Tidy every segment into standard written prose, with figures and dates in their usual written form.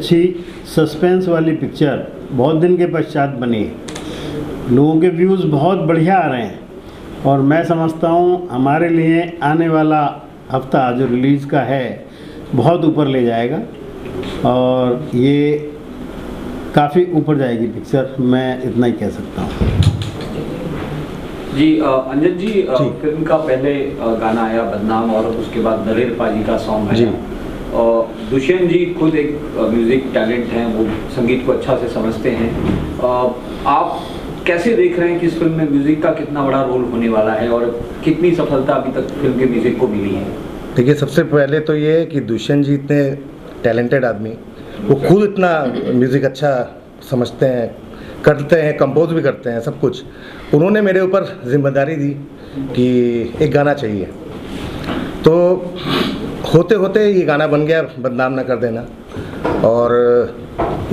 अच्छी सस्पेंस वाली पिक्चर बहुत दिन के पश्चात बनी है। लोगों के व्यूज़ बहुत बढ़िया आ रहे हैं और मैं समझता हूँ हमारे लिए आने वाला हफ्ता जो रिलीज़ का है बहुत ऊपर ले जाएगा और ये काफ़ी ऊपर जाएगी पिक्चर, मैं इतना ही कह सकता हूँ। जी अंजन जी, फिल्म का पहले गाना आया बदनाम और उसके बाद दलेर पाजी का सॉन्ग है। दुष्यंत जी खुद एक म्यूज़िक टैलेंट हैं, वो संगीत को अच्छा से समझते हैं। आप कैसे देख रहे हैं कि इस फिल्म में म्यूज़िक का कितना बड़ा रोल होने वाला है और कितनी सफलता अभी तक फिल्म के म्यूज़िक को मिली है? देखिए, सबसे पहले तो ये है कि दुष्यंत जी इतने टैलेंटेड आदमी, वो खुद इतना म्यूज़िक अच्छा समझते हैं, करते हैं, कंपोज भी करते हैं, सब कुछ। उन्होंने मेरे ऊपर जिम्मेदारी दी कि एक गाना चाहिए, तो होते होते ये गाना बन गया, बदनाम ना कर देना। और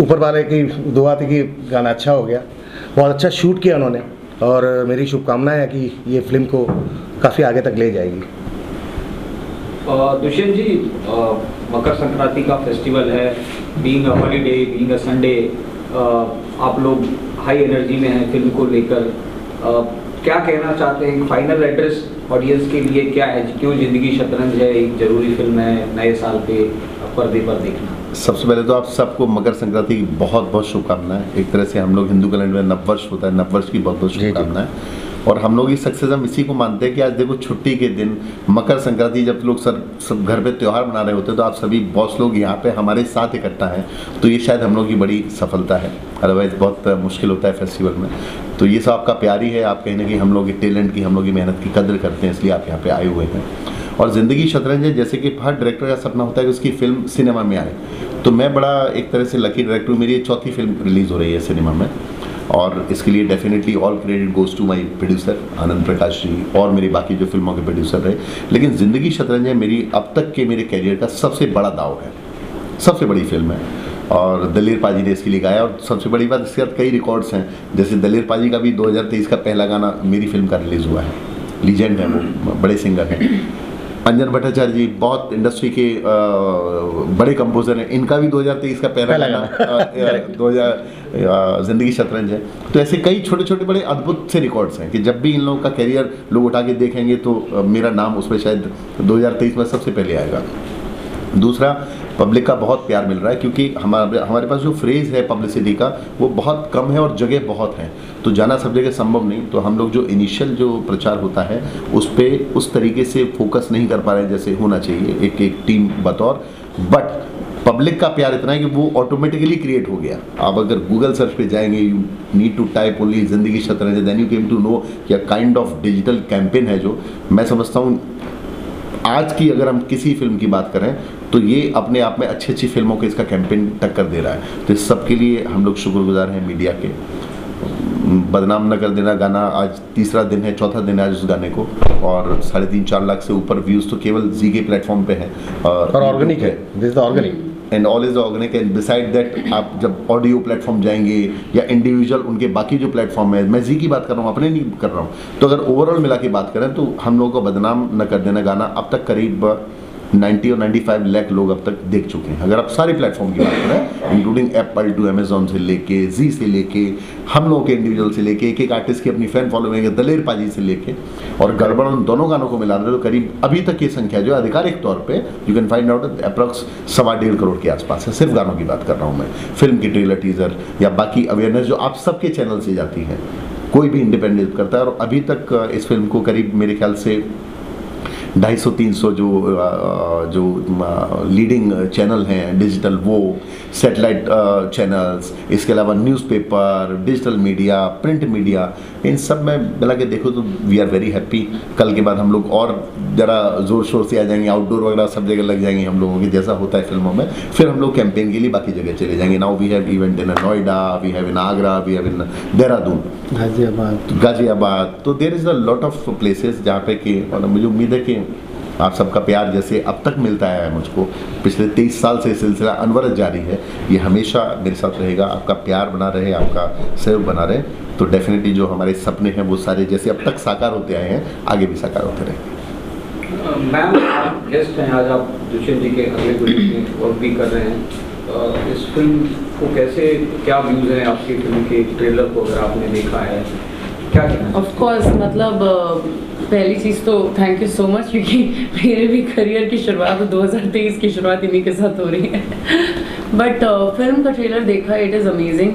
ऊपर वाले की दुआ थी कि गाना अच्छा हो गया, बहुत अच्छा शूट किया उन्होंने और मेरी शुभकामनाएं है कि ये फिल्म को काफ़ी आगे तक ले जाएगी। दुष्यंत जी, मकर संक्रांति का फेस्टिवल है, being a holiday, being a Sunday, आप लोग हाई एनर्जी में हैं फिल्म को लेकर। क्या कहना चाहते हैं? फाइनल एड्रेस ऑडियंस के लिए क्या है? क्यों जिंदगी शतरंज है एक ज़रूरी फिल्म है नए साल पे पर्दे पर देखना? सबसे पहले तो आप सबको मकर संक्रांति की बहुत बहुत शुभकामनाएं। एक तरह से हम लोग हिंदू कैलेंडर में नववर्ष होता है, नववर्ष की बहुत बहुत शुभकामनाएं। और हम लोग इस सक्सेस हम इसी को मानते हैं कि आज देखो छुट्टी के दिन मकर संक्रांति, जब लोग सब घर पे त्यौहार मना रहे होते हैं, तो आप सभी बॉस लोग यहाँ पे हमारे साथ इकट्ठा हैं, तो ये शायद हम लोग की बड़ी सफलता है। अदरवाइज़ बहुत मुश्किल होता है फेस्टिवल में। तो ये सब आपका प्यार ही है, आप कहीं ना कहीं हम लोग की टैलेंट की, हम लोग की मेहनत की कदर करते हैं, इसलिए आप यहाँ पे आए हुए हैं। और ज़िंदगी शतरंज है, जैसे कि हर डायरेक्टर का सपना होता है कि उसकी फिल्म सिनेमा में आए, तो मैं बड़ा एक तरह से लकी डायरेक्टर हूँ। मेरी ये चौथी फिल्म रिलीज़ हो रही है सिनेमा में और इसके लिए definitely all credit goes to my producer Anand Prakash ji और मेरी बाकी जो फिल्मों के प्रोड्यूसर रहे। लेकिन ज़िंदगी शतरंज है मेरी अब तक के मेरे कैरियर का सबसे बड़ा दाव है, सबसे बड़ी फिल्म है। और दलेर पाजी ने इसके लिए गाया और सबसे बड़ी बात, इसके साथ कई रिकॉर्ड्स हैं। जैसे दलेर पाजी का भी 2023 का पहला गाना मेरी फिल्म का रिलीज़ हुआ है। लीजेंड है वो, बड़े सिंगर हैं। अंजन भट्टाचार्य जी बहुत इंडस्ट्री के बड़े कंपोजर हैं, इनका भी 2023 का पहला गाना 2000 ज़िंदगी शतरंज है। तो ऐसे कई छोटे छोटे बड़े अद्भुत से रिकॉर्ड्स हैं कि जब भी इन लोगों का कैरियर लोग उठा के देखेंगे तो मेरा नाम उसमें शायद 2023 में सबसे पहले आएगा। दूसरा, पब्लिक का बहुत प्यार मिल रहा है क्योंकि हमारे पास जो फ्रेज़ है पब्लिसिटी का वो बहुत कम है और जगह बहुत है, तो जाना सब जगह संभव नहीं। तो हम लोग जो इनिशियल जो प्रचार होता है उस पर उस तरीके से फोकस नहीं कर पा रहे हैं जैसे होना चाहिए एक टीम बतौर। बट पब्लिक का प्यार इतना है कि वो ऑटोमेटिकली क्रिएट हो गया। आप अगर गूगल सर्च पे जाएंगे, you need to type only Zindagi Shatranj, then you came to know क्या काइंड ऑफ डिजिटल कैंपेन है जो मैं समझता हूँ आज की अगर हम किसी फिल्म की बात करें तो ये अपने आप में अच्छी अच्छी फिल्मों को इसका कैंपेन टक्कर दे रहा है। तो इस सब के लिए हम लोग शुक्रगुजार हैं मीडिया के। बदनाम न कर देना गाना आज तीसरा दिन है, चौथा दिन है आज उस गाने को, और 3.5-4 लाख से ऊपर व्यूज़ तो केवल जी के प्लेटफॉर्म पे है और ऑर्गेनिक है, this is organic and all is organic. And beside that आप जब ऑडियो प्लेटफॉर्म जाएंगे या इंडिविजुअल उनके बाकी जो प्लेटफॉर्म है, मैं जी की बात कर रहा हूँ, अपने नहीं कर रहा हूँ, तो अगर ओवरऑल मिला के बात करें तो हम लोगों को बदनाम न कर देना गाना अब तक करीब 90 और 95 लाख लोग अब तक देख चुके हैं। अगर आप सारे प्लेटफॉर्म की बात करें इंक्लूडिंग एप्पल टू अमेजोन से लेके जी से लेके हम लोगों के इंडिविजुअल से लेके एक एक आर्टिस्ट की अपनी फैन फॉलोइंग है, दलेर पाजी से लेके और गड़बड़, उन दोनों गानों को मिला रहे तो करीब अभी तक ये संख्या जो आधिकारिक तौर पे you can find out approx 1.25 crore के आसपास है। सिर्फ गानों की बात कर रहा हूँ मैं, फिल्म की ट्रेलर टीजर या बाकी अवेयरनेस जो आप सबके चैनल से जाती है, कोई भी इंडिपेंडेंट करता है। और अभी तक इस फिल्म को करीब मेरे ख्याल से 250-300 जो लीडिंग चैनल हैं डिजिटल, वो सैटेलाइट चैनल्स, इसके अलावा newspaper, digital media, print media, इन सब में मिला के देखो तो वी आर वेरी हैप्पी। कल के बाद हम लोग और ज़रा ज़ोर शोर से आ जाएंगे, आउटडोर वगैरह सब जगह लग जाएंगे हम लोगों के, जैसा होता है फिल्मों में। फिर हम लोग कैंपेन के लिए बाकी जगह चले जाएंगे। Now we have event in Noida, we have in Agra, we have in Dehradun, Ghaziabad. तो there is a lot of places जहाँ पे कि, और मुझे उम्मीद है कि आप सबका प्यार जैसे अब तक मिलता है मुझको, पिछले 23 साल से सिलसिला अनवरत जारी है, ये हमेशा मेरे साथ रहेगा। आपका प्यार बना रहे, आपका सहयोग बना रहे, तो डेफिनेटली जो हमारे सपने हैं वो सारे जैसे अब तक साकार होते आए हैं आगे भी साकार होते रहेंगे। मैम, आप गेस्ट हैं आज, आप दुष्यंत जी के अगले ग्रुप में वर्क भी कर रहे हैं, इस फिल्म को कैसे, क्या व्यूज़ हैं आपकी फिल्म के ट्रेलर को अगर आपने देखा है, क्या कहना? ऑफ कोर्स मतलब पहली चीज़ तो थैंक यू सो मच, क्योंकि मेरे भी करियर की शुरुआत 2023 की शुरुआत इन्हीं के साथ हो रही है। बट फिल्म का ट्रेलर देखा, it is amazing,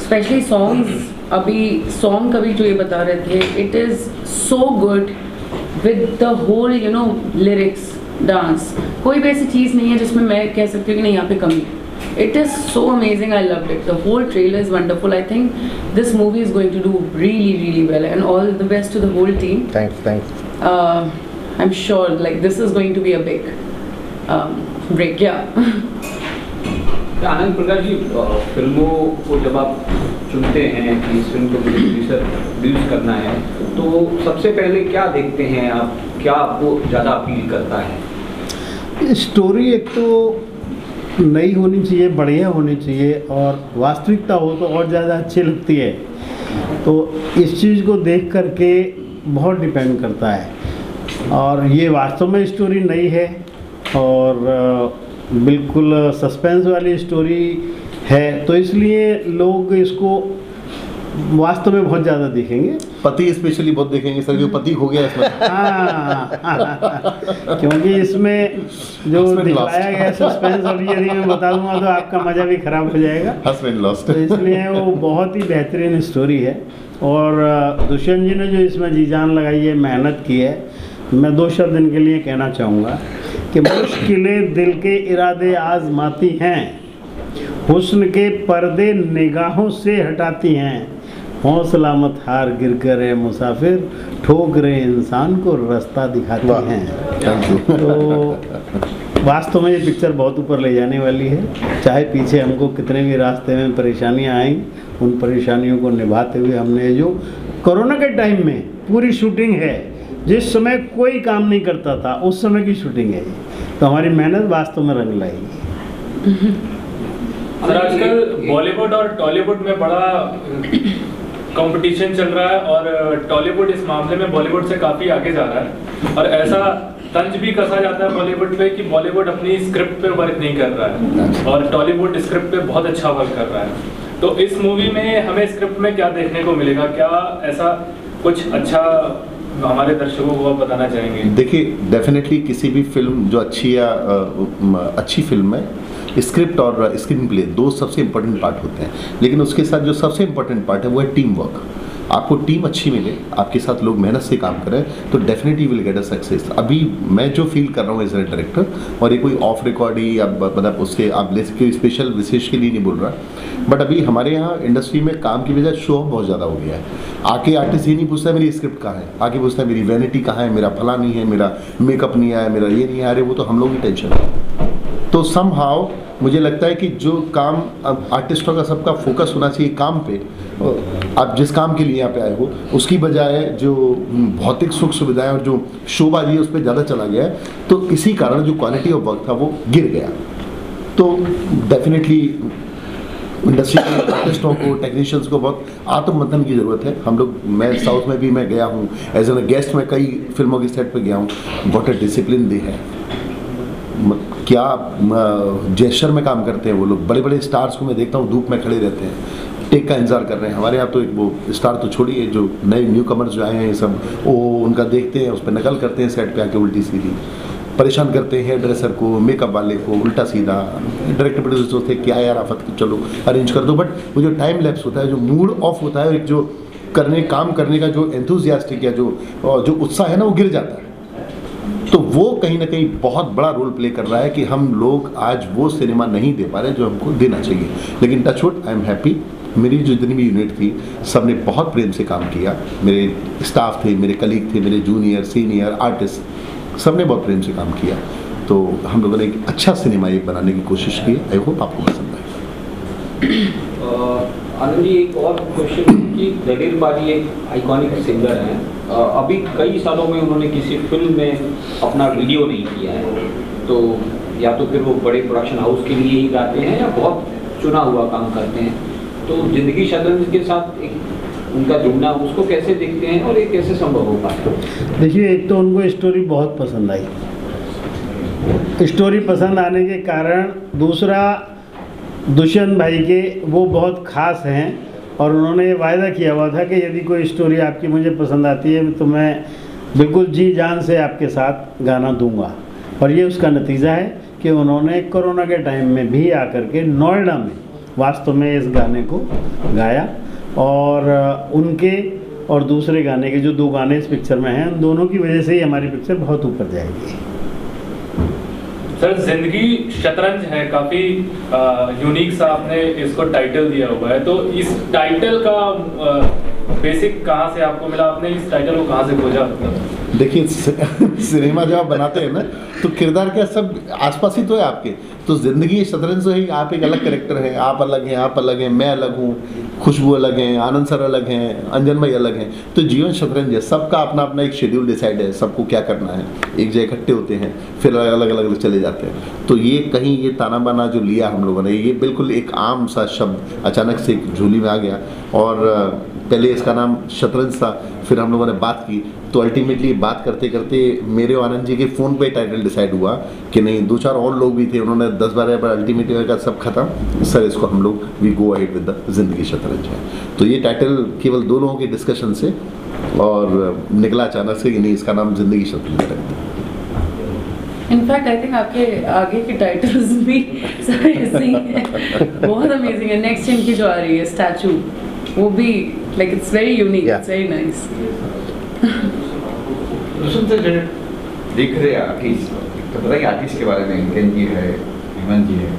specially songs. अभी सॉन्ग कभी जो ये बता रहे थे, it is so good with the whole you know lyrics, dance, कोई भी ऐसी चीज़ नहीं है जिसमें मैं कह सकती हूँ कि नहीं यहाँ पे कमी है। It is so amazing. I loved it. The whole trailer is wonderful. I think this movie is going to do really, really well, and all the best to the whole team. Thanks. I'm sure like this is going to be a big break. Yeah. आनंद प्रकाश जी, फिल्मों को जब आप चुनते हैं कि इस film को produce करना है, तो सबसे पहले क्या देखते हैं आप, क्या आपको ज़्यादा अपील करता है? स्टोरी एक तो नई होनी चाहिए, बढ़िया होनी चाहिए, और वास्तविकता हो तो और ज़्यादा अच्छी लगती है। तो इस चीज़ को देख करके बहुत डिपेंड करता है, और ये वास्तव में स्टोरी नई है और बिल्कुल सस्पेंस वाली स्टोरी है, तो इसलिए लोग इसको वास्तव में बहुत ज़्यादा देखेंगे। पति स्पेशली बहुत देखेंगे सर, जो पति हो गया इसमें। क्योंकि इसमें जो दिखाया गया सस्पेंस, अभी यदि मैं बता दूंगा तो आपका मज़ा भी खराब हो जाएगा। Husband lost. तो इसलिए वो बहुत ही बेहतरीन स्टोरी है, और दुष्यंत जी ने जो इसमें जी जान लगाई है, मेहनत की है। मैं 2 शब्द इनके लिए कहना चाहूँगा कि मुश्किलें दिल के इरादे आजमाती हैं, हुस्न के पर्दे निगाहों से हटाती हैं, हौसला मत हार गिर कर मुसाफिर, ठोकरें इंसान को रास्ता दिखाती हैं। तो वास्तव में ये पिक्चर बहुत ऊपर ले जाने वाली है, चाहे पीछे हमको कितने भी रास्ते में परेशानियां आई, उन परेशानियों को निभाते हुए हमने जो कोरोना के टाइम में पूरी शूटिंग है, जिस समय कोई काम नहीं करता था उस समय की शूटिंग है, तो हमारी मेहनत वास्तव में रंग लाएगी। सर आजकल बॉलीवुड और टॉलीवुड में बड़ा कंपटीशन चल रहा है, और टॉलीवुड इस मामले में बॉलीवुड से काफ़ी आगे जा रहा है, और ऐसा तंज भी कसा जाता है बॉलीवुड पे कि बॉलीवुड अपनी स्क्रिप्ट पे वर्क नहीं कर रहा है और टॉलीवुड स्क्रिप्ट पे बहुत अच्छा वर्क कर रहा है। तो इस मूवी में हमें स्क्रिप्ट में क्या देखने को मिलेगा, क्या ऐसा कुछ अच्छा हमारे दर्शकों को आप बताना चाहेंगे? देखिए, डेफिनेटली किसी भी फिल्म जो अच्छी या अच्छी फिल्म है, स्क्रिप्ट और स्क्रीन प्ले 2 सबसे इम्पोर्टेंट पार्ट होते हैं, लेकिन उसके साथ जो सबसे इम्पोर्टेंट पार्ट है वो है टीम वर्क। आपको टीम अच्छी मिले, आपके साथ लोग मेहनत से काम करें, तो definitely will get a success. अभी मैं जो फील कर रहा हूँ एज ए डायरेक्टर, और ये कोई ऑफ रिकॉर्ड ही या मतलब उसके आप स्पेशल विशेष के लिए नहीं बोल रहा, बट अभी हमारे यहाँ इंडस्ट्री में काम की वजह शो बहुत ज़्यादा हो गया है। आके आर्टिस्ट ये नहीं पूछता है मेरी स्क्रिप्ट कहाँ है, आके पूछता है मेरी वैनिटी कहाँ है, मेरा फला नहीं है, मेरा मेकअप नहीं आया, मेरा ये नहीं आ रहा, वो तो हम लोग की टेंशन है। तो समहाउ मुझे लगता है कि जो काम अब आर्टिस्टों का सबका फोकस होना चाहिए काम पे, आप जिस काम के लिए यहाँ पे आए हो उसकी बजाय जो भौतिक सुख सुविधाएं और जो शोबाजी है उस पर ज़्यादा चला गया है, तो इसी कारण जो क्वालिटी ऑफ वर्क था वो गिर गया। तो डेफिनेटली इंडस्ट्री के आर्टिस्टों को, टेक्नीशियंस को बहुत आत्ममंथन की ज़रूरत है। हम लोग, मैं साउथ में भी मैं गया हूँ एज एन गेस्ट, में कई फिल्मों के सेट पे गया हूँ, व्हाट अ डिसिप्लिन दे है, क्या जेस्चर में काम करते हैं वो लोग। बड़े बड़े स्टार्स को मैं देखता हूँ धूप में खड़े रहते हैं, टेक का इंतजार कर रहे हैं। हमारे यहाँ तो एक वो स्टार तो छोड़िए, जो नए न्यू कमर्स जो आए हैं ये सब, वो उनका देखते हैं, उस पर नकल करते हैं, सेट पे आके उल्टी सीधी परेशान करते हैं हेयर ड्रेसर को, मेकअप वाले को, उल्टा सीधा। डायरेक्टर प्रोड्यूसर सोचते हैं क्या यार आफत, चलो अरेंज कर दो, बट वो जो टाइम लैप्स होता है, जो मूड ऑफ होता है, एक जो काम करने का जो एंथुजियास्टिक या जो उत्साह है ना, वो गिर जाता है। तो वो कहीं ना कहीं बहुत बड़ा रोल प्ले कर रहा है कि हम लोग आज वो सिनेमा नहीं दे पा रहे जो हमको देना चाहिए। लेकिन टचवुड, आई एम हैप्पी, मेरी जो जितनी भी यूनिट थी सब ने बहुत प्रेम से काम किया। मेरे स्टाफ थे, मेरे कलीग थे, मेरे जूनियर सीनियर आर्टिस्ट, सब ने बहुत प्रेम से काम किया। तो हम लोगों ने एक अच्छा सिनेमा एक बनाने की कोशिश की। आई होप आपको पसंद आए। आनंद जी, एक और क्वेश्चन कि दलेर पाजी एक आइकॉनिक सिंगर हैं, अभी कई सालों में उन्होंने किसी फिल्म में अपना वीडियो नहीं किया है, तो या तो फिर वो बड़े प्रोडक्शन हाउस के लिए ही गाते हैं या बहुत चुना हुआ काम करते हैं, तो जिंदगी शतरंज के साथ एक उनका जुड़ना, उसको कैसे देखते हैं और ये कैसे संभव हो पाता है? देखिए, एक तो उनको स्टोरी बहुत पसंद आई, स्टोरी पसंद आने के कारण, दूसरा दुष्यंत भाई के वो बहुत ख़ास हैं और उन्होंने वायदा किया हुआ था कि यदि कोई स्टोरी आपकी मुझे पसंद आती है तो मैं बिल्कुल जी जान से आपके साथ गाना दूंगा। और ये उसका नतीजा है कि उन्होंने कोरोना के टाइम में भी आकर के नोएडा में वास्तव में इस गाने को गाया और उनके और दूसरे गाने के जो 2 गाने इस पिक्चर में हैं उन दोनों की वजह से ही हमारी पिक्चर बहुत ऊपर जाएगी। सर जिंदगी शतरंज है, काफी यूनिक सा आपने इसको टाइटल दिया हुआ है, तो इस टाइटल का बेसिक कहाँ से आपको मिला, आपने इस टाइटल को कहाँ से खोजा? देखिए सिनेमा जब आप बनाते हैं ना तो किरदार क्या सब आसपास ही तो है आपके। तो जिंदगी शतरंज है, आप एक अलग कैरेक्टर हैं, आप अलग हैं, आप अलग हैं, मैं अलग हूँ, खुशबू अलग हैं, आनंद सर अलग हैं, अंजन भाई अलग हैं। तो जीवन शतरंज है, सबका अपना अपना एक शेड्यूल डिसाइड है, सबको क्या करना है, एक जगह इकट्ठे होते हैं फिर अलग अलग चले जाते हैं। तो ये कहीं ये ताना बाना जो लिया हम लोगों ने, ये बिल्कुल एक आम सा शब्द अचानक से एक झोली में आ गया। और पहले इसका नाम शतरंज था, फिर हम लोगों ने बात की तो अल्टीमेटली बात करते करते मेरे और आनंद जी के फ़ोन पे टाइटल डिसाइड हुआ कि नहीं, 2-4 और लोग भी थे, उन्होंने 10-12 बार अल्टीमेटली का सब खत्म सर, इसको हम लोग we go ahead with the Zindagi Shatranj है। तो ये टाइटल केवल 2 लोगों के डिस्कशन से और निकला अचानक से कि नहीं, इसका नाम जिंदगी शतरंज है। इनफैक्ट आई थिंक आपके आगे के टाइटल्स भी सारे ऐसे ही हैं, बहुत अमेजिंग है। नेक्स्ट इनकी जो आ रही है स्टैचू, वो भी like it's very unique, it's very nice. देख रहे आर्टिस्ट, तो बताइए आर्टिस्ट के बारे में, हितेन जी है, हेमंत जी है।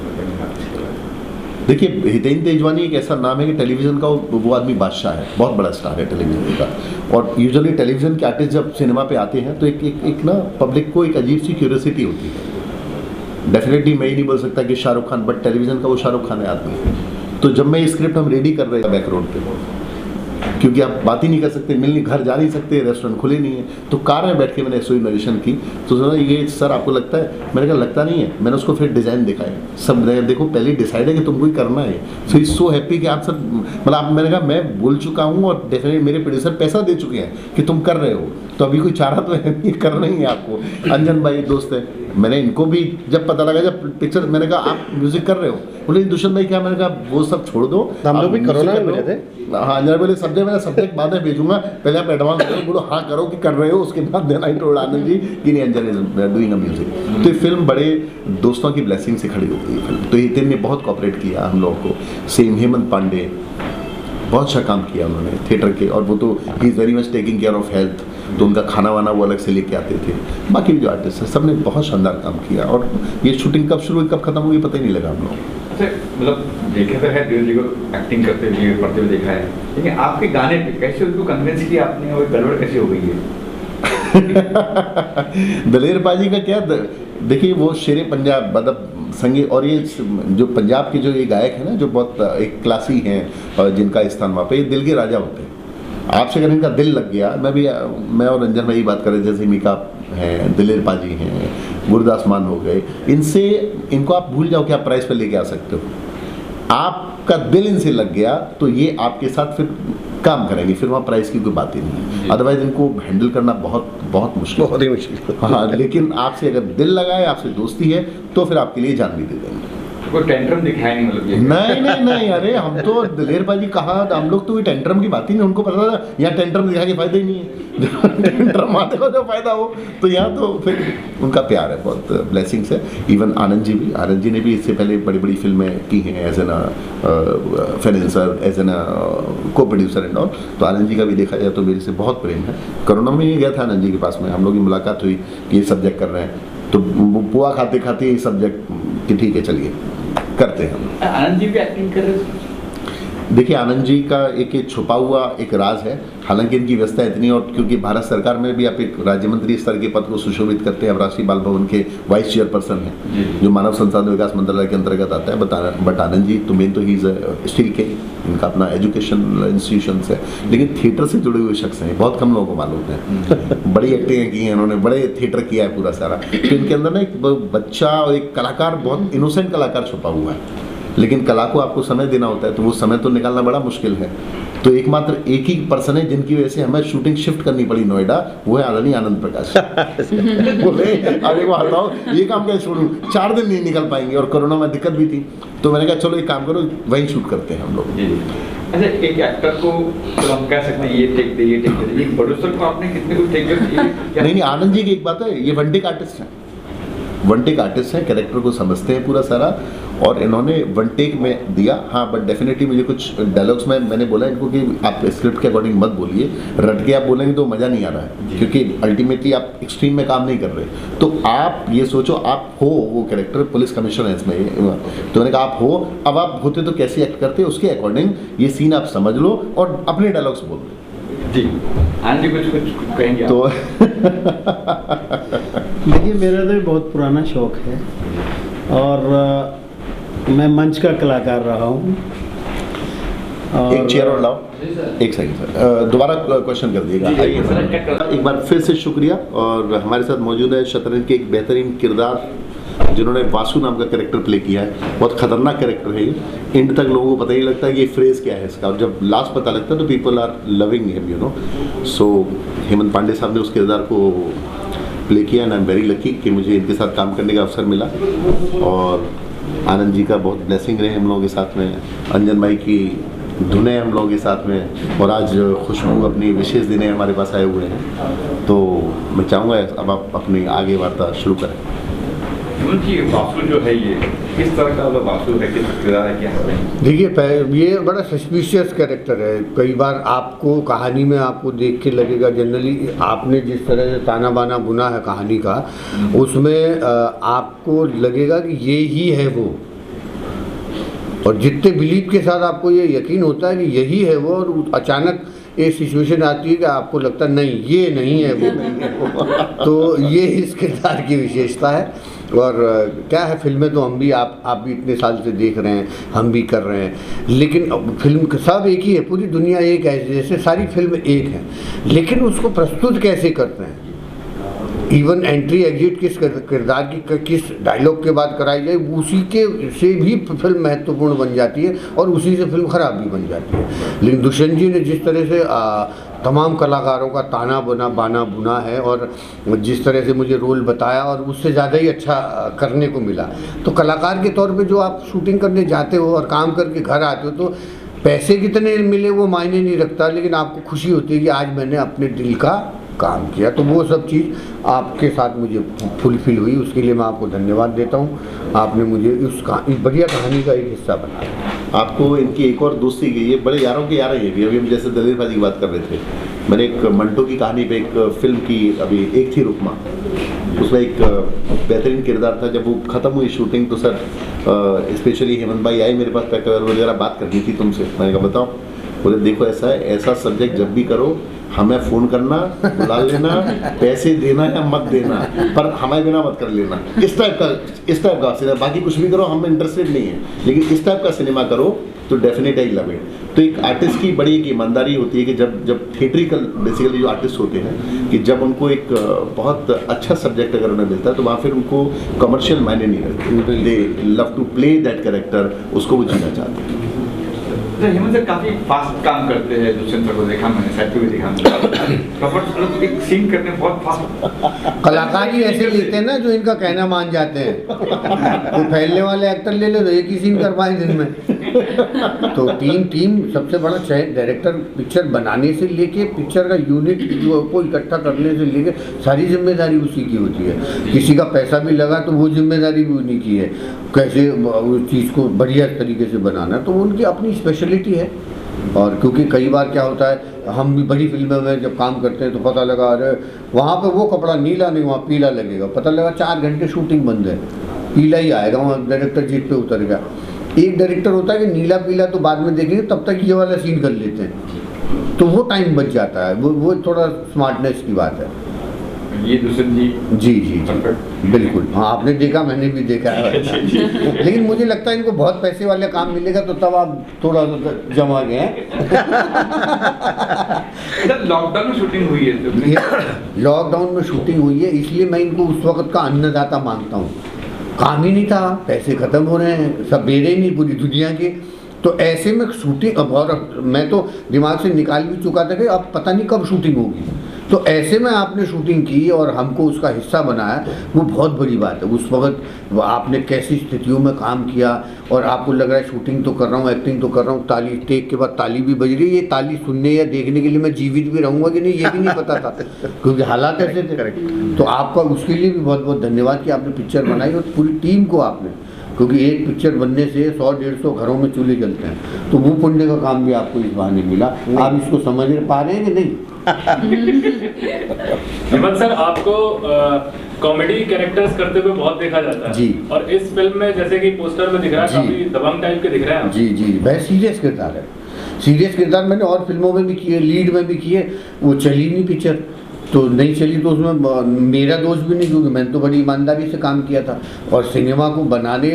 देखिए हितेन तेजवानी एक ऐसा नाम है कि टेलीविज़न का वो आदमी बादशाह है, बहुत बड़ा स्टार है टेलीविज़न का। और यूजुअली टेलीविज़न के आर्टिस्ट जब सिनेमा पे आते हैं तो एक ना पब्लिक को एक अजीब सी क्यूरियोसिटी होती है। डेफिनेटली मैं ही नहीं बोल सकता कि शाहरुख खान, बट टेलीविज़न का वो शाहरुख खान है आदमी। तो जब मैं स्क्रिप्ट हम रेडी कर रहे थे बैकग्राउंड पे, क्योंकि आप बात ही नहीं कर सकते, मिल नहीं, घर जा नहीं सकते, रेस्टोरेंट खुले नहीं है, तो कार में बैठ के मैंने सोई नरेशन की तो सुना ये सर आपको लगता है, मैंने कहा लगता नहीं है। मैंने उसको फिर डिज़ाइन दिखाया, सब देखो पहले डिसाइड है कि तुमको ही करना है। सो इज सो हैप्पी कि आप सर, मतलब आप, मैंने कहा मैं बोल चुका हूँ और डेफिनेटली मेरे प्रोड्यूसर पैसा दे चुके हैं कि तुम कर रहे हो, तो अभी कोई चाह रहा तो है नहीं, करना ही है आपको। अंजन भाई दोस्त है, मैंने इनको भी जब पता लगा, जब पिक्चर, मैंने कहा आप म्यूजिक कर रहे हो, बोले दुष्यंत भाई क्या, मैंने कहा वो सब छोड़ दो, हम लोग भी कोरोना में मिले थे। हाँ अंजन बोले सब्जेक्ट बाद में भेजूंगा, पहले आप एडवांस करो, बोलो हाँ करो कि कर रहे हो, उसके बाद देना ही टोल्ड आनंद जी कि नहीं अंजन इज डूइंग अ म्यूजिक। तो ये फिल्म बड़े दोस्तों की ब्लेसिंग से खड़ी होती है फिल्म। तो हितेन ने बहुत कॉपरेट किया हम लोगों को, सेम हेमंत पांडे बहुत अच्छा काम किया उन्होंने थिएटर के, और वो तो he is very much taking care of health, तो उनका खाना वाना वो अलग से लेके आते थे। बाकी जो आर्टिस्ट है सब ने बहुत शानदार काम किया, और ये शूटिंग कब शुरू हुई कब खत्म हुई पता ही नहीं लगा हम लोग। अच्छा, मतलब देखे तो है दिल जी को एक्टिंग करते हुए पढ़ते हुए देखा है, लेकिन आपके गाने पे कैसे उनको कन्विंस किया आपने और गड़बड़ कैसे हो गई है? दलेर पाजी का क्या, देखिए वो शेरे पंजाब मतलब संगीत, और ये जो पंजाब के जो ये गायक हैं ना, जो बहुत एक क्लासी हैं और जिनका स्थान वहाँ पे, ये दिल के राजा होते हैं। आपसे अगर इनका दिल लग गया, मैं और रंजन भाई बात करें, जैसे मीका हैं, दिलेर पाजी हैं, गुरदास मान हो गए, इनको आप भूल जाओ कि आप प्राइस पर लेके आ सकते हो। आपका दिल इनसे लग गया तो ये आपके साथ फिर काम करेंगे, फिर वहाँ प्राइस की कोई बात ही नहीं है। अदरवाइज इनको हैंडल करना बहुत बहुत मुश्किल, बहुत ही मुश्किल। हाँ, लेकिन आपसे अगर दिल लगा है, आपसे दोस्ती है, तो फिर आपके लिए जान भी दे देंगे। कोई टेंट्रम दिखाया नहीं मतलब ये? नहीं, अरे हम तो दिलेर पाजी कहा, हम लोग तो टेंट्रम की बात ही नहीं, उनको पता था यहाँ टेंट्रम दिखा के फायदा ही नहीं है। टेंट्रम आते को जो फायदा हो, तो यहाँ तो फिर उनका प्यार है, बहुत ब्लेसिंग्स है। इवन आनंद जी ने भी इससे पहले बड़ी बड़ी फिल्में की हैं as an financer, as an co producer and all. तो आनंद जी का भी देखा जाए तो मेरे से बहुत प्रेम है। कोरोना में ही गया था आनंद जी के पास में, हम लोग की मुलाकात हुई कि ये सब्जेक्ट कर रहे हैं, तो पुआ खाते खाते ये सब्जेक्ट कि ठीक है चलिए करते हैं हम। आनंद जी भी एक्टिंग कर रहे थे? देखिए आनंद जी का एक छुपा हुआ एक राज है, हालांकि इनकी व्यवस्था इतनी, और क्योंकि भारत सरकार में भी आप एक राज्य मंत्री स्तर के पद को सुशोभित करते हैं, अब राष्ट्रीय बाल भवन के वाइस चेयरपर्सन हैं, जो मानव संसाधन विकास मंत्रालय के अंतर्गत आता है। बट आनंद जी तो मेन तो ही इज स्टिल के, इनका अपना एजुकेशन इंस्टीट्यूशन है, लेकिन थिएटर से जुड़े हुए शख्स हैं, बहुत कम लोगों को मालूम है। बड़ी एक्टिंग की हैं उन्होंने, बड़े थिएटर किया है पूरा सारा। तो इनके अंदर ना एक बच्चा और एक कलाकार, बहुत इनोसेंट कलाकार छुपा हुआ है, लेकिन कला को आपको समय देना होता है, तो वो समय तो निकालना बड़ा मुश्किल है। तो एकमात्र एक ही पर्सन है जिनकी वजह से हमें शूटिंग शिफ्ट करनी पड़ी नोएडा, वो है आदरणीय आनंद प्रकाश। बोले अब एक बात बताओ, ये काम कैसे छोड़ूं, 4 दिन नहीं निकल पाएंगे और कोरोना में दिक्कत भी थी, तो मैंने कहा चलो एक काम करो, वहीं शूट करते हैं हम लोग। अच्छा, एक एक्टर को तो हम कह सकते हैं ये टेक दे, ये टेक दे, एक प्रोड्यूसर को आपने कितने कुछ टेक दिए? नहीं, आनंद जी की एक बात है, ये वन टेक आर्टिस्ट हैं, वन टेक आर्टिस्ट हैं, कैरेक्टर को समझते हैं पूरा सारा, और इन्होंने वन टेक में दिया। हाँ, बट डेफिनेटली मुझे कुछ डायलॉग्स में मैंने बोला इनको कि आप स्क्रिप्ट के अकॉर्डिंग मत बोलिए, रट के आप बोलेंगे तो मज़ा नहीं आ रहा है, क्योंकि अल्टीमेटली आप एक्सट्रीम में काम नहीं कर रहे। तो आप ये सोचो, आप हो वो कैरेक्टर, पुलिस कमिश्नर है इसमें, तो मैंने कहा आप हो, अब आप होते तो कैसे एक्ट करते, उसके अकॉर्डिंग ये सीन आप समझ लो और अपने डायलॉग्स बोल दो। जी हाँ जी, कुछ कहेंगे तो देखिए, मेरा तो बहुत पुराना शौक है और मैं मंच का कलाकार रहा हूँ। एक चेयर और लाओ, एक सेकंड सर, दोबारा क्वेश्चन कर दिएगा। आइए एक बार फिर से शुक्रिया। और हमारे साथ मौजूद है शतरंज के एक बेहतरीन किरदार जिन्होंने वासु नाम का कैरेक्टर प्ले किया है। बहुत खतरनाक कैरेक्टर है ये, एंड तक लोगों को पता ही लगता है कि ये फ्रेज क्या है इसका, और जब लास्ट पता लगता है तो people are loving him, you know. So Hemant Pandey साहब ने उस किरदार को प्ले किया and I am very lucky कि मुझे इनके साथ काम करने का अवसर मिला। और आनंद जी का बहुत ब्लेसिंग रहे हम लोगों के साथ में, अंजन भाई की धुनें हम लोगों के साथ में, और आज खुशबू अपनी विशेष दिने हमारे पास आए हुए हैं। तो मैं चाहूँगा अब आप अपनी आगे वार्ता शुरू करें। जी, वासु जो है ये किस तरह का वासु है, किस किरदार है, क्या है? देखिए, ये बड़ा सस्पिशियस कैरेक्टर है। कई बार आपको कहानी में आपको देख के लगेगा, जनरली आपने जिस तरह से ताना बाना बुना है कहानी का, उसमें आपको लगेगा कि ये ही है वो, और जितने बिलीव के साथ आपको ये यकीन होता है कि यही है वो, और अचानक एक सिचुएशन आती है कि आपको लगता है नहीं, ये नहीं है वो। तो ये इस किरदार की विशेषता है। और क्या है, फिल्में तो हम भी आप भी इतने साल से देख रहे हैं, हम भी कर रहे हैं, लेकिन फिल्म सब एक ही है, पूरी दुनिया एक है, जैसे सारी फिल्म एक है, लेकिन उसको प्रस्तुत कैसे करते हैं, इवन एंट्री एग्जिट किस किरदार की किस डायलॉग के बाद कराई जाए, उसी के से भी फिल्म महत्वपूर्ण बन जाती है और उसी से फिल्म खराब भी बन जाती है। लेकिन दुष्यंत जी ने जिस तरह से तमाम कलाकारों का ताना बाना बुना है, और जिस तरह से मुझे रोल बताया, और उससे ज़्यादा ही अच्छा करने को मिला। तो कलाकार के तौर पे जो आप शूटिंग करने जाते हो और काम करके घर आते हो, तो पैसे कितने मिले वो मायने नहीं रखता, लेकिन आपको खुशी होती है कि आज मैंने अपने दिल का काम किया। तो वो सब चीज़ आपके साथ मुझे फुलफिल हुई, उसके लिए मैं आपको धन्यवाद देता हूँ। आपने मुझे इस बढ़िया कहानी का एक हिस्सा बनाया। आपको इनकी एक और दोस्ती की, ये बड़े यारों के यार हैं ये भी। अभी हम जैसे दलेर भाजी की बात कर रहे थे, मैंने एक मंटो की कहानी पे एक फिल्म की अभी एक थी रुकमा, उसमें एक बेहतरीन किरदार था। जब वो ख़त्म हुई शूटिंग तो सर स्पेशली हेमंत भाई आए मेरे पास, पैकर वगैरह बात करनी थी तुमसे। मैंने कहा बताओ, बोले देखो ऐसा है, ऐसा सब्जेक्ट जब भी करो हमें फ़ोन करना, बुला लेना, पैसे देना या मत देना, पर हमारे बिना मत कर लेना। इस टाइप का सिनेमा, बाकी कुछ भी करो हम इंटरेस्टेड नहीं है, लेकिन इस टाइप का सिनेमा करो तो डेफिनेट आई लव इट। तो एक आर्टिस्ट की बड़ी एक ईमानदारी होती है कि जब थिएट्रिकल बेसिकली जो आर्टिस्ट होते हैं, कि जब उनको एक बहुत अच्छा सब्जेक्ट अगर उन्हें मिलता है तो वहाँ फिर उनको कमर्शियल मायने नहीं रखते, they love to play that character, उसको वो जीना चाहते हैं। तो हेमंत सर काफी फास्ट काम करते हैं, दुष्यंत सर को देखा मैंने, सेट पे भी देखा मैंने, एक सीन करने में बहुत फास्ट। कलाकार ही ऐसे लेते हैं ना जो इनका कहना मान जाते हैं। तो फैलने वाले एक्टर ले ले तो एक ही सीन कर पाए दिन में। तो टीम सबसे बड़ा डायरेक्टर पिक्चर बनाने से लेके पिक्चर का यूनिट को इकट्ठा करने से लेके सारी जिम्मेदारी उसी की होती है। किसी का पैसा भी लगा तो वो जिम्मेदारी भी उन्हीं की है, कैसे उस चीज़ को बढ़िया तरीके से बनाना, तो उनकी अपनी स्पेशलिटी है। और क्योंकि कई बार क्या होता है, हम भी बड़ी फिल्मों में जब काम करते हैं तो पता लगा अरे वहाँ पे वो कपड़ा नीला नहीं वहाँ पीला लगेगा, पता लगा 4 घंटे शूटिंग बंद है, पीला ही आएगा, वहाँ डायरेक्टर जीत पे उतर गया। एक डायरेक्टर होता है कि नीला पीला तो बाद में देखेंगे, तब तक ये वाला सीन कर लेते हैं, तो वो टाइम बच जाता है। वो थोड़ा स्मार्टनेस की बात है। ये दुष्यंत जी जी बिल्कुल, हाँ आपने देखा, मैंने भी देखा है। लेकिन मुझे लगता है इनको बहुत पैसे वाले काम मिलेगा तो तब आप थोड़ा जमा गए। लॉकडाउन में शूटिंग हुई है, लॉकडाउन में शूटिंग हुई है, इसलिए मैं इनको उस वक्त का अन्नदाता मानता हूँ। काम ही नहीं था, पैसे ख़त्म हो रहे हैं, सब दे रहे ही नहीं पूरी दुनिया के। तो ऐसे में शूटिंग, अब और मैं तो दिमाग से निकाल भी चुका था कि अब पता नहीं कब शूटिंग होगी। तो ऐसे में आपने शूटिंग की और हमको उसका हिस्सा बनाया, वो बहुत बड़ी बात है। उस वक्त आपने कैसी स्थितियों में काम किया और आपको लग रहा है शूटिंग तो कर रहा हूँ, एक्टिंग तो कर रहा हूँ, ताली टेक के बाद ताली भी बज रही है। ये ताली सुनने या देखने के लिए मैं जीवित भी रहूँगा कि नहीं, ये भी नहीं पता था क्योंकि हालात ऐसे थे। तो आपका उसके लिए भी बहुत बहुत धन्यवाद कि आपने पिक्चर बनाई और पूरी टीम को आपने, क्योंकि एक पिक्चर बनने से 100-150 घरों में चूल्हे जलते हैं, तो वो पुण्य का काम भी आपको इस बहाने मिला। आप इसको समझ पा रहे हैं कि नहीं? हेमंत सर, आपको कॉमेडी कैरेक्टर्स करते हुए बहुत देखा जाता है जी। और इस फिल्म में जैसे कि पोस्टर में दिख रहा है काफी दबंग टाइप के दिख रहे हैं। जी जी, वह सीरियस किरदार है। सीरियस किरदार मैंने और फिल्मों में भी किए, लीड में भी किए, वो चली नहीं पिक्चर, तो नहीं चली तो उसमें मेरा दोष भी नहीं, क्योंकि मैंने तो बड़ी ईमानदारी से काम किया था। और सिनेमा को बनाने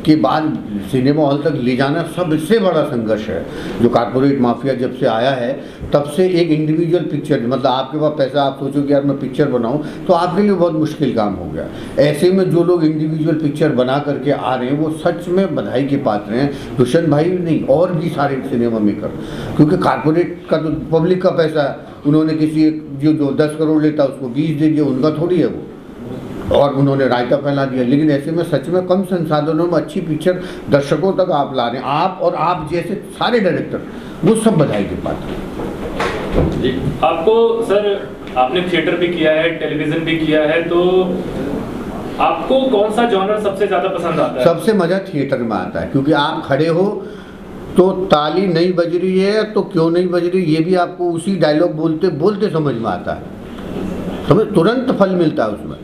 के बाद सिनेमा हॉल तक ले जाना सबसे बड़ा संघर्ष है। जो कारपोरेट माफिया जब से आया है तब से एक इंडिविजुअल पिक्चर, मतलब आपके पास पैसा, आप सोचो कि यार मैं पिक्चर बनाऊं, तो आपके लिए बहुत मुश्किल काम हो गया। ऐसे में जो लोग इंडिविजुअल पिक्चर बना करके आ रहे हैं वो सच में बधाई के पात्र हैं। दुष्यंत भाई नहीं, और भी सारे सिनेमा मेकर, क्योंकि कारपोरेट का तो पब्लिक का पैसा है। उन्होंने किसी एक जो 10 करोड़ लेता उसको 20 दे दिया, उनका थोड़ी है वो, और उन्होंने रायता फैला दिया। लेकिन ऐसे में सच में कम संसाधनों में अच्छी पिक्चर दर्शकों तक आप ला रहे हैं, आप और आप जैसे सारे डायरेक्टर, वो सब बधाई के पात्र जी। आपको सर, आपने थिएटर भी किया है, टेलीविजन भी किया है, तो आपको कौन सा जॉनर सबसे ज्यादा पसंद आता है? सबसे मजा थिएटर में आता है, क्योंकि आप खड़े हो तो ताली नहीं बज रही है तो क्यों नहीं बज रही, ये भी आपको उसी डायलॉग बोलते बोलते समझ में आता है। समझ, तुरंत फल मिलता है उसमें,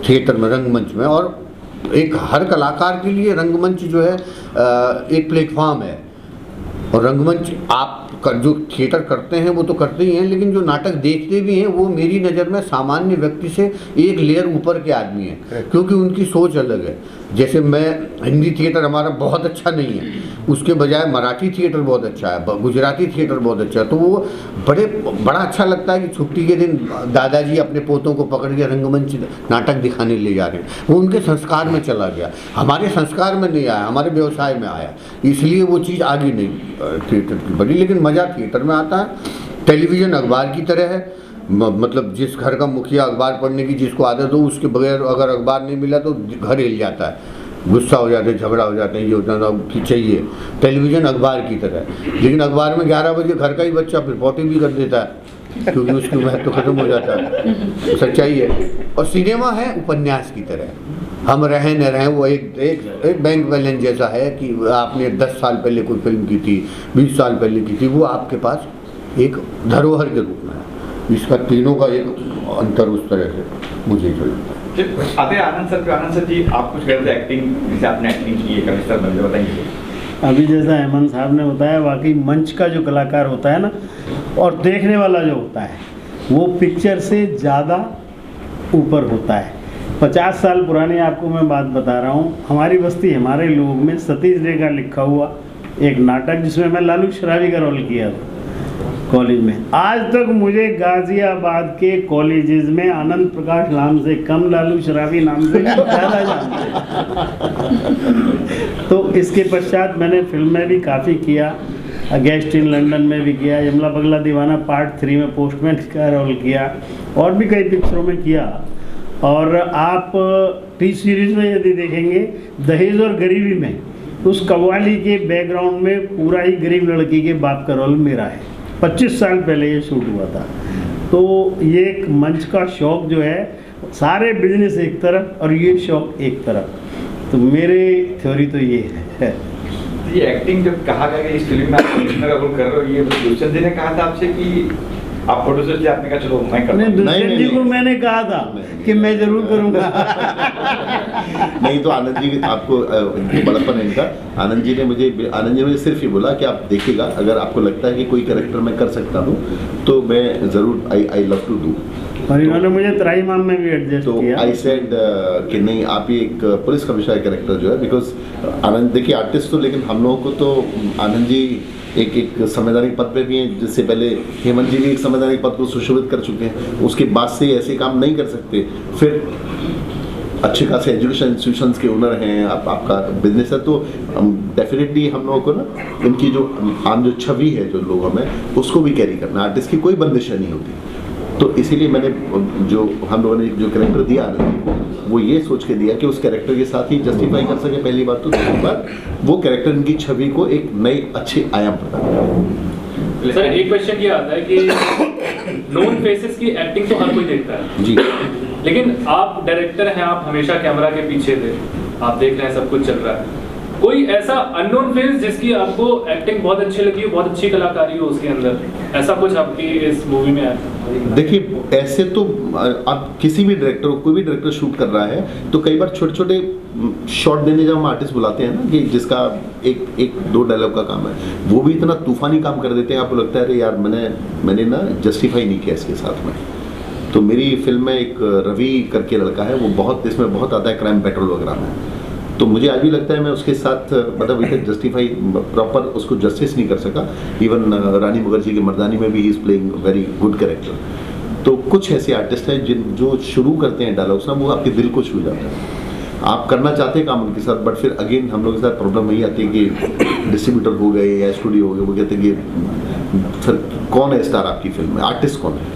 थिएटर में, रंगमंच में। और एक हर कलाकार के लिए रंगमंच जो है एक प्लेटफॉर्म है। और रंगमंच आप जो थिएटर करते हैं वो तो करते ही हैं, लेकिन जो नाटक देखते भी हैं वो मेरी नज़र में सामान्य व्यक्ति से एक लेयर ऊपर के आदमी हैं, क्योंकि उनकी सोच अलग है। जैसे मैं, हिंदी थिएटर हमारा बहुत अच्छा नहीं है, उसके बजाय मराठी थिएटर बहुत अच्छा है, गुजराती थिएटर बहुत अच्छा है, तो वो बड़ा अच्छा लगता है कि छुट्टी के दिन दादाजी अपने पोतों को पकड़ के रंगमंच नाटक दिखाने ले जा रहे हैं। वो उनके संस्कार में चला गया, हमारे संस्कार में नहीं आया, हमारे व्यवसाय में आया, इसलिए वो चीज़ आगे नहीं थिएटर की बढ़ी। लेकिन मज़ा थिएटर में आता है। टेलीविज़न अखबार की तरह है, मतलब जिस घर का मुखिया अखबार पढ़ने की जिसको आदत हो, उसके बगैर अगर अखबार नहीं मिला तो घर हिल जाता है, गुस्सा हो जाते हैं, झगड़ा हो जाते हैं, ये होता है कि चाहिए। टेलीविज़न अखबार की तरह है, लेकिन अखबार में 11 बजे घर का ही बच्चा फिर पॉटी भी कर देता है, क्योंकि उसकी महत्व खत्म हो जाता है, सच्चाई है। और सिनेमा है उपन्यास की तरह, हम रहें न रहें, वो एक बैंक बैलेंस जैसा है कि आपने 10 साल पहले कोई फिल्म की थी, 20 साल पहले की थी, वो आपके पास एक धरोहर के रूप में है। इसका तीनों का एक अंतर उस तरह से मुझे जो लगता है। आते आनंद सर, आनंद सर जी, आप कुछ कहते हैं एक्टिंग, जैसे आपने एक्टिंग की है, कभी सर मुझे बताइए। अभी जैसा हेमंत साहब ने बताया, वाकई मंच का जो कलाकार होता है ना, और देखने वाला जो होता है, वो पिक्चर से ज़्यादा ऊपर होता है। 50 साल पुरानी आपको मैं बात बता रहा हूँ, हमारी बस्ती हमारे लोग में सतीश रे का लिखा हुआ एक नाटक, जिसमें मैं लालू शराबी का रोल किया था कॉलेज में। आज तक मुझे गाजियाबाद के कॉलेजेस में आनंद प्रकाश नाम से कम, लालू शराबी नाम से ज़्यादा जानते हैं। तो इसके पश्चात मैंने फिल्म में भी काफ़ी किया, गेस्ट इन लंदन में भी किया, यमला पगला दीवाना पार्ट 3 में पोस्टमैन का रोल किया, और भी कई पिक्चरों में किया। और आप टी सीरीज़ में यदि देखेंगे, दहेज और गरीबी में, उस कव्वाली के बैकग्राउंड में पूरा ही गरीब लड़की के बाप का रोल मेरा है। 25 साल पहले ये शूट हुआ था। तो ये एक मंच का शौक़ जो है, सारे बिजनेस एक तरफ और ये शौक़ एक तरफ। तो मेरे थ्योरी तो ये है। ये एक्टिंग जब कहा गया कि इस फिल्म में आप का रोल कर रहे हो, ये दुष्यंत जी ने कहा था आपसे कि आप प्रोड्यूसर जी, आपने कहा चलो मैं कर, दुष्यंत जी को मैंने कहा था कि मैं जरूर करूँगा। नहीं तो आनंद जी, आपको बड़प्पन है इनका। आनंद जी ने मुझे सिर्फ ये बोला कि आप देखिएगा, अगर आपको लगता है कि कोई कैरेक्टर मैं कर सकता हूँ तो मैं ज़रूर आई लव टू डू। और इन्होंने मुझे त्राई माम में भी एडजस्ट किया। आई सेड कि नहीं, आप ही एक पुलिस कमिश्नर कैरेक्टर जो है, बिकॉज आनंद देखिए आर्टिस्ट तो, लेकिन हम लोगों को तो आनंद जी एक संवैधानिक पद पे भी हैं, जिससे पहले हेमंत जी भी एक संवैधानिक पद को सुशोभित कर चुके हैं, उसके बाद से ऐसे काम नहीं कर सकते। फिर अच्छे खासे एजुकेशन इंस्टीट्यूशंस के ओनर हैं, आपका बिजनेस है, तो डेफिनेटली हम लोगों को ना इनकी जो आम जो छवि है जो लोगों में उसको भी कैरी करना, आर्टिस्ट की कोई बंदिशें नहीं होती। तो इसीलिए मैंने जो हम लोगों ने जो कैरेक्टर दिया वो ये सोच के दिया कि उस कैरेक्टर के साथ ही जस्टिफाई कर सके पहली बात, तो दूसरी बात वो कैरेक्टर इनकी छवि को एक नए अच्छे आयाम प्रदान करे। सर एक क्वेश्चन ये आता है कि नोन फेसेस की एक्टिंग तो हर कोई देखता है जी, लेकिन आप डायरेक्टर हैं, आप हमेशा कैमरा के पीछे थे, आप देख रहे हैं सब कुछ चल रहा है, कोई ऐसा अननोन फेस जिसकी आपको एक्टिंग बहुत अच्छी लगी हो, बहुत अच्छी कलाकारी हो उसके अंदर, ऐसा कुछ आपकी इस मूवी में आया? देखिए ऐसे तो आप किसी भी डायरेक्टर, कोई भी डायरेक्टर शूट कर रहा है तो कई बार छोटे छोटे शॉट देने जब हम आर्टिस्ट बुलाते हैं ना कि जिसका एक दो डायलॉग का काम है, वो भी इतना तूफानी काम कर देते हैं, आपको लगता है अरे यार मैंने ना जस्टिफाई नहीं किया इसके साथ में। तो मेरी फिल्म में एक रवि करके लड़का है, वो बहुत इसमें बहुत आता है क्राइम पेट्रोल वगैरह में, तो मुझे आज भी लगता है मैं उसके साथ मतलब अभी तक जस्टिफाई प्रॉपर उसको जस्टिस नहीं कर सका। इवन रानी मुखर्जी के मर्दानी में भी he is playing very good character. तो कुछ ऐसे आर्टिस्ट हैं जो शुरू करते हैं डायलॉग्स ना, वो आपके दिल को छू जाते हैं, आप करना चाहते हैं काम उनके साथ, बट फिर अगेन हम लोग के साथ प्रॉब्लम वही आती है कि डिस्ट्रीब्यूटर हो गए या स्टूडियो हो गए, वो कहते हैं कि फिर कौन है स्टार आपकी फिल्म में, आर्टिस्ट कौन है।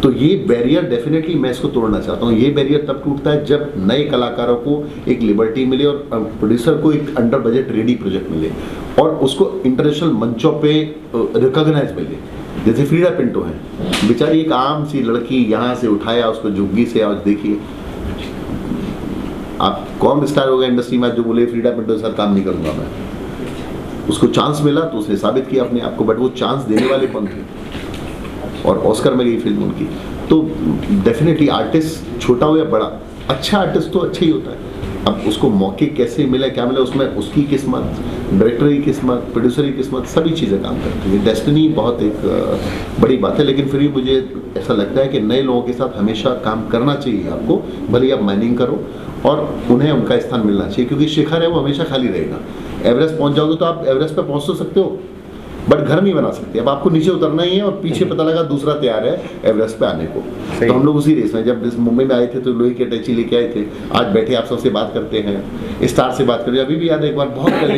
तो ये बैरियर डेफिनेटली मैं इसको तोड़ना चाहता हूँ। ये बैरियर तब टूटता है जब नए कलाकारों को एक लिबर्टी मिले और प्रोड्यूसर को एक अंडर बजट रेडी प्रोजेक्ट मिले और उसको इंटरनेशनल मंचों पे रिकॉग्नाइज मिले। जैसे फ्रीडा पिंटो है, बेचारी एक आम सी लड़की, यहाँ से उठाया उसको झुग्गी से, आज देखिए आप कौन स्टार हो गया इंडस्ट्री में जो बोले फ्रीडा पिंटो के साथ काम नहीं करूँगा मैं। उसको चांस मिला तो उसने साबित किया अपने आप को, बट वो चांस देने वाले कौन थे, और ऑस्कर में गई फिल्म उनकी। तो डेफिनेटली आर्टिस्ट छोटा हो या बड़ा, अच्छा आर्टिस्ट तो अच्छा ही होता है। अब उसको मौके कैसे मिले, क्या मिले, उसमें उसकी किस्मत, डायरेक्टर की किस्मत, प्रोड्यूसर की किस्मत, सभी चीज़ें काम करती हैं। डेस्टिनी बहुत एक बड़ी बात है, लेकिन फिर भी मुझे ऐसा लगता है कि नए लोगों के साथ हमेशा काम करना चाहिए आपको, भले आप माइनिंग करो और उन्हें उनका स्थान मिलना चाहिए, क्योंकि शिखर है वो हमेशा खाली रहेगा। एवरेस्ट पहुँच जाओगे तो आप एवरेस्ट पर पहुँच तो सकते हो, बट घर नहीं बना सकते। अब आपको नीचे उतरना ही है और पीछे पता लगा दूसरा तैयार है एवरेस्ट पे आने को। तो हम लोग उसी रेस में, जब मुंबई में आए थे तो लोहे की अटैची लेके आए थे, आज बैठे आप सबसे बात करते हैं, स्टार से बात करें। अभी भी याद है एक बार बहुत पहले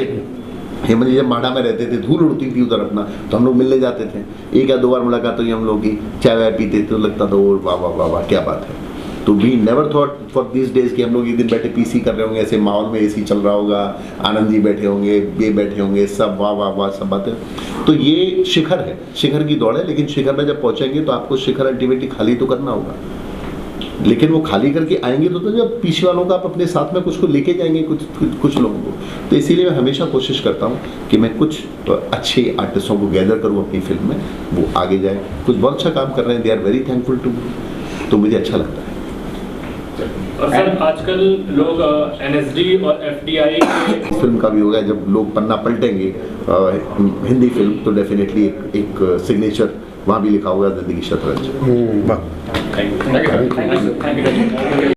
हेमंत जी जब माडा में रहते थे, धूल उड़ती थी उधर अपना, तो हम लोग मिलने जाते थे। एक या दो बार मुलाकात हुई हम लोग की, चाय वाय पीते तो लगता था वो वाह वाह वाह वाह क्या बात है। तो we never thought for this days कि हम लोग एक दिन बैठे पीसी कर रहे होंगे, ऐसे माहौल में एसी चल रहा होगा, आनंद जी बैठे होंगे, ये बैठे होंगे, सब वाह वाह वाह सब बातें। तो ये शिखर है, शिखर की दौड़ है, लेकिन शिखर में जब पहुंचेंगे तो आपको शिखर अल्टीमेटली खाली तो करना होगा। लेकिन वो खाली करके आएंगे तो जब पीछे वालों का आप अपने साथ में कुछ को लेके जाएंगे, कुछ लोगों को। तो इसीलिए मैं हमेशा कोशिश करता हूँ कि मैं कुछ अच्छे आर्टिस्टों को गैदर करूँ अपनी फिल्म में, वो आगे जाए, कुछ बहुत अच्छा काम कर रहे हैं, they are very thankful to, तो मुझे अच्छा लगता है। और सर आजकल लोग एनएसडी और एफडीआई फिल्म का भी हो गया, जब लोग पन्ना पलटेंगे हिंदी फिल्म तो डेफिनेटली एक सिग्नेचर वहाँ भी लिखा होगा, जिंदगी शतरंज। Thank you.